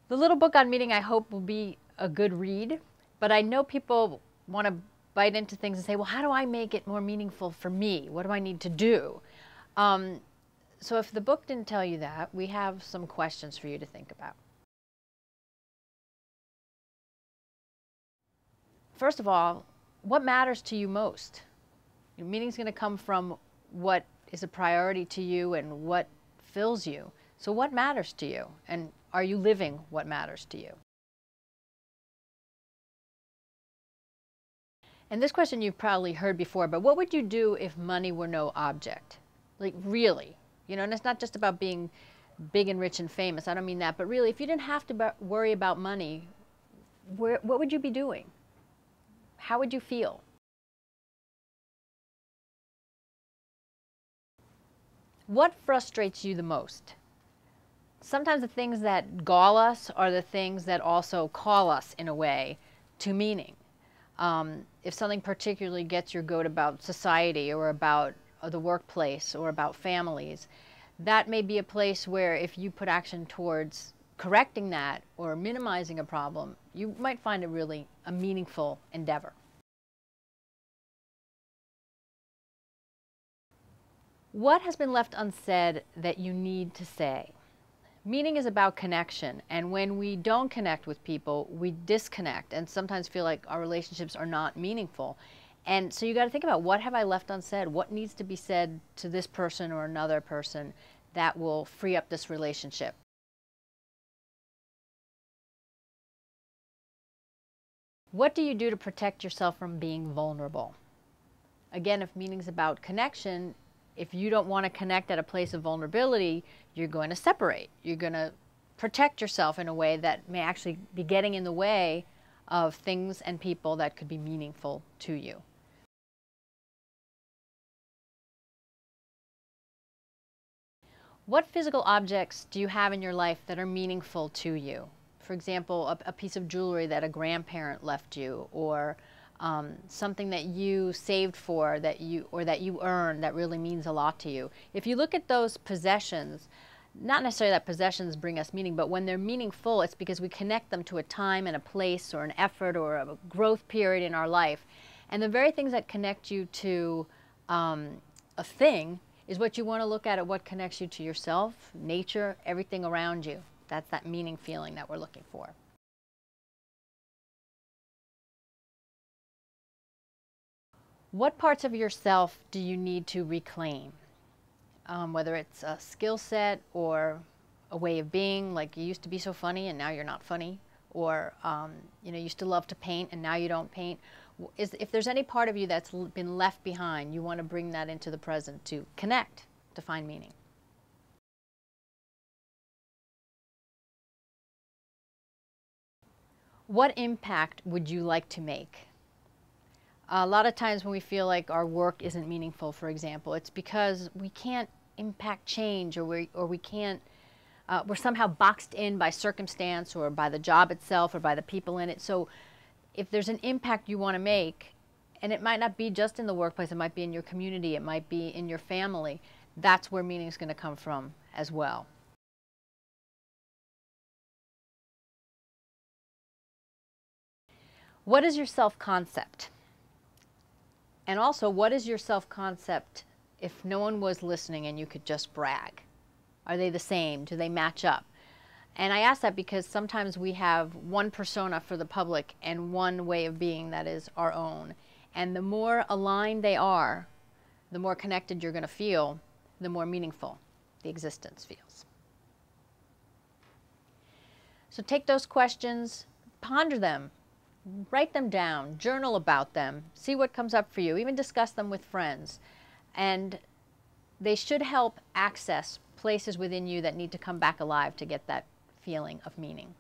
The little book on meaning, I hope, will be a good read, but I know people want to bite into things and say, well, how do I make it more meaningful for me? What do I need to do? So if the book didn't tell you that, we have some questions for you to think about. First of all, what matters to you most? Your meaning is going to come from what is a priority to you and what fills you. So what matters to you? And are you living what matters to you? And this question you've probably heard before, but what would you do if money were no object? Like really? You know, and it's not just about being big and rich and famous. I don't mean that. But really, if you didn't have to worry about money, what would you be doing? How would you feel? What frustrates you the most? Sometimes the things that gall us are the things that also call us, in a way, to meaning. If something particularly gets your goat about society or about the workplace or about families, that may be a place where if you put action towards correcting that or minimizing a problem, you might find it really a meaningful endeavor. What has been left unsaid that you need to say? Meaning is about connection, and when we don't connect with people, we disconnect and sometimes feel like our relationships are not meaningful. And so you got to think about, what have I left unsaid? What needs to be said to this person or another person that will free up this relationship? What do you do to protect yourself from being vulnerable? Again, if meaning's about connection, if you don't want to connect at a place of vulnerability, you're going to separate. You're going to protect yourself in a way that may actually be getting in the way of things and people that could be meaningful to you. What physical objects do you have in your life that are meaningful to you? For example, a piece of jewelry that a grandparent left you, or something that you saved for, that you earned, that really means a lot to you. If you look at those possessions, not necessarily that possessions bring us meaning, but when they're meaningful, it's because we connect them to a time and a place or an effort or a growth period in our life. And the very things that connect you to a thing is what you want to look at what connects you to yourself, nature, everything around you. That's that meaning feeling that we're looking for. What parts of yourself do you need to reclaim? Whether it's a skill set or a way of being, like you used to be so funny and now you're not funny, or you used to love to paint and now you don't paint. If there's any part of you that's been left behind, you want to bring that into the present to connect, to find meaning. What impact would you like to make? A lot of times when we feel like our work isn't meaningful, for example, it's because we can't impact change, or we can't, we're somehow boxed in by circumstance or by the job itself or by the people in it. So if there's an impact you want to make, and it might not be just in the workplace, it might be in your community, it might be in your family, that's where meaning is going to come from as well. What is your self-concept? And also, what is your self-concept if no one was listening and you could just brag? Are they the same? Do they match up? And I ask that because sometimes we have one persona for the public and one way of being that is our own. And the more aligned they are, the more connected you're going to feel, the more meaningful the existence feels. So take those questions, ponder them, write them down, journal about them, see what comes up for you, even discuss them with friends. And they should help access places within you that need to come back alive to get that feeling of meaning.